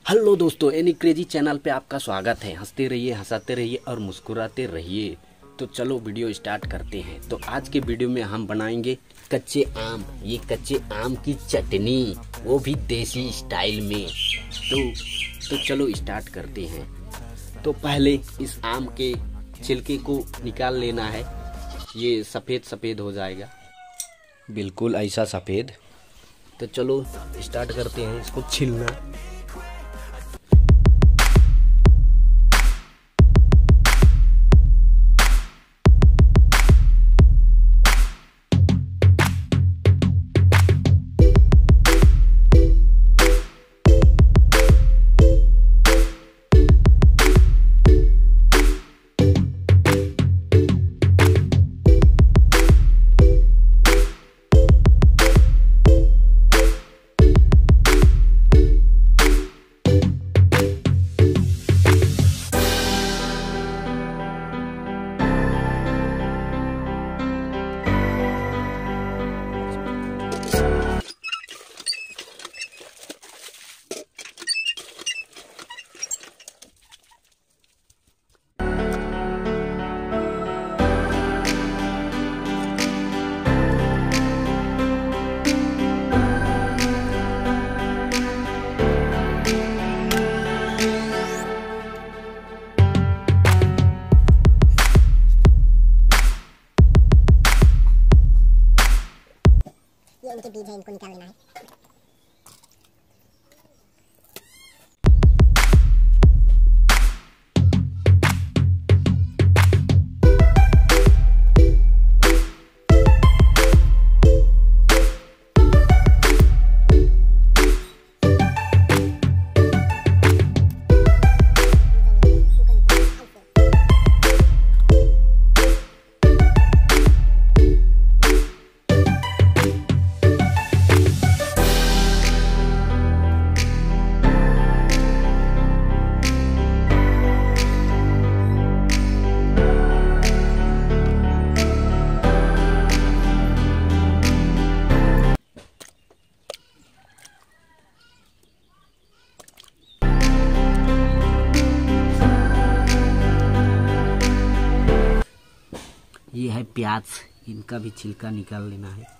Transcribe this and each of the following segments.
Hello दोस्तों, any crazy channel पे आपका स्वागत है। हंसते रहिए, हंसाते रहिए और मुस्कुराते रहिए। तो चलो वीडियो स्टार्ट करते हैं। तो आज के वीडियो में हम बनाएंगे कच्चे आम। ये कच्चे आम की चटनी, वो भी देसी स्टाइल में। तो चलो स्टार्ट करते हैं। तो पहले इस आम के छिलके को निकाल लेना है। ये सफ़ेद सफ़ेद हो जाएगा, बिल्कुल ऐसा सफ़ेद। तो चलो स्टार्ट करते हैं इसको छीलना। ये इनके बीज है, इनको निकाल लेना है। ये है प्याज, इनका भी छिलका निकाल लेना है।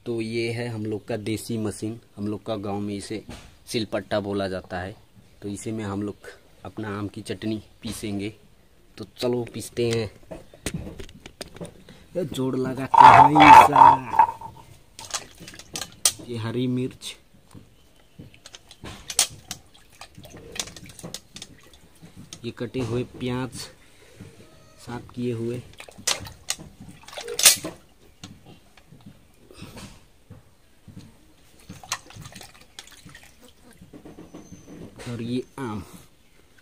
तो ये है हम लोग का देसी मशीन। हम लोग का गांव में इसे सिलपट्टा बोला जाता है। तो इसी में हम लोग अपना आम की चटनी पीसेंगे। तो चलो पीसते हैं। ये जोड़ लगा सा। ये हरी मिर्च, ये कटे हुए प्याज साफ किए हुए, और ये आम,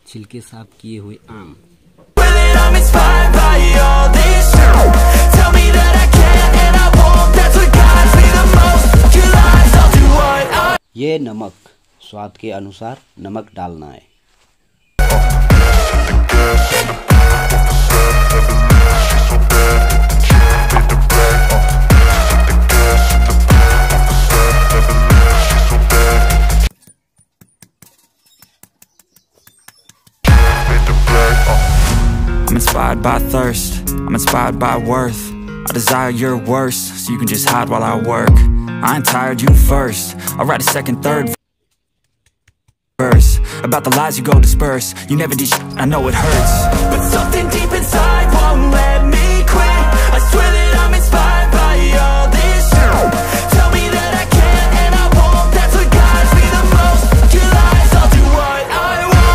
छिलके साफ किए हुए आम। ये नमक, स्वाद के अनुसार नमक डालना है। I'm inspired by thirst, I'm inspired by worth. I desire your worst, so you can just hide while I work. I ain't tired, you first. I'll write a second, third verse about the lies you go disperse. You never did shit, I know it hurts, but something deep inside won't let me quit. I swear that I'm inspired by all this shit. Tell me that I can't and I won't. That's what guides me the most. Your lies, I'll do what I want.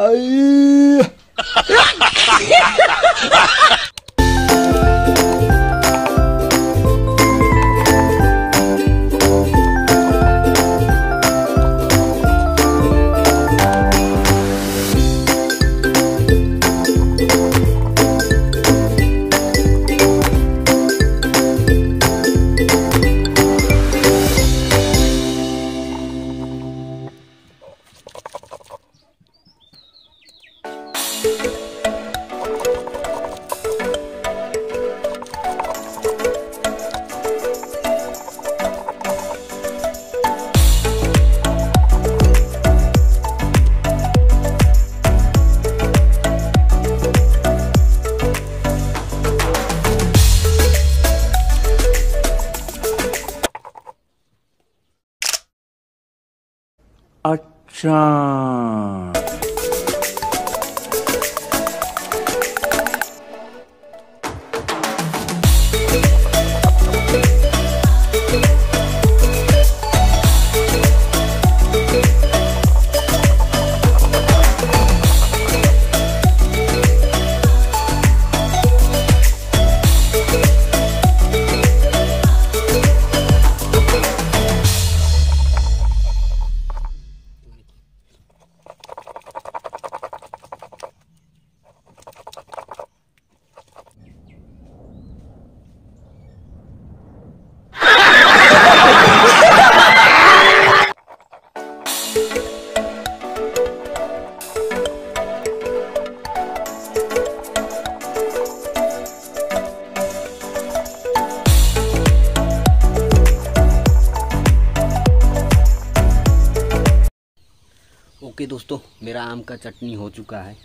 अय्या। अच्छा, okay दोस्तों, मेरा आम का चटनी हो चुका है,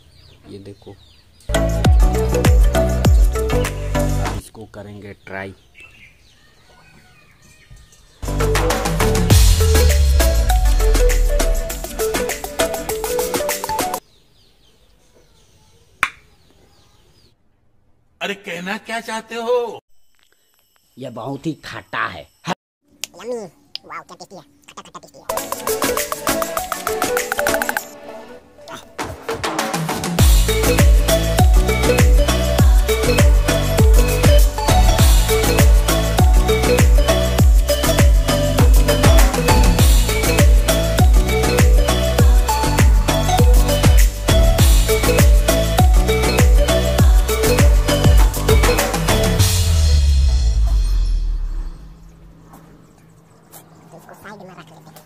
ये देखो। अब इसको करेंगे ट्राई। अरे कहना क्या चाहते हो? यह बहुत ही खट्टा है। यम्मी, वाव क्या टेस्टी है, खट्टा खट्टा टेस्टी है। इसको साइड में रख लेते हैं।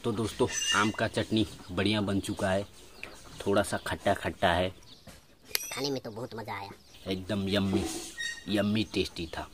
तो दोस्तों, आम का चटनी बढ़िया बन चुका है। थोड़ा सा खट्टा खट्टा है, खाने में तो बहुत मजा आया, एकदम यम्मी यम्मी टेस्टी था।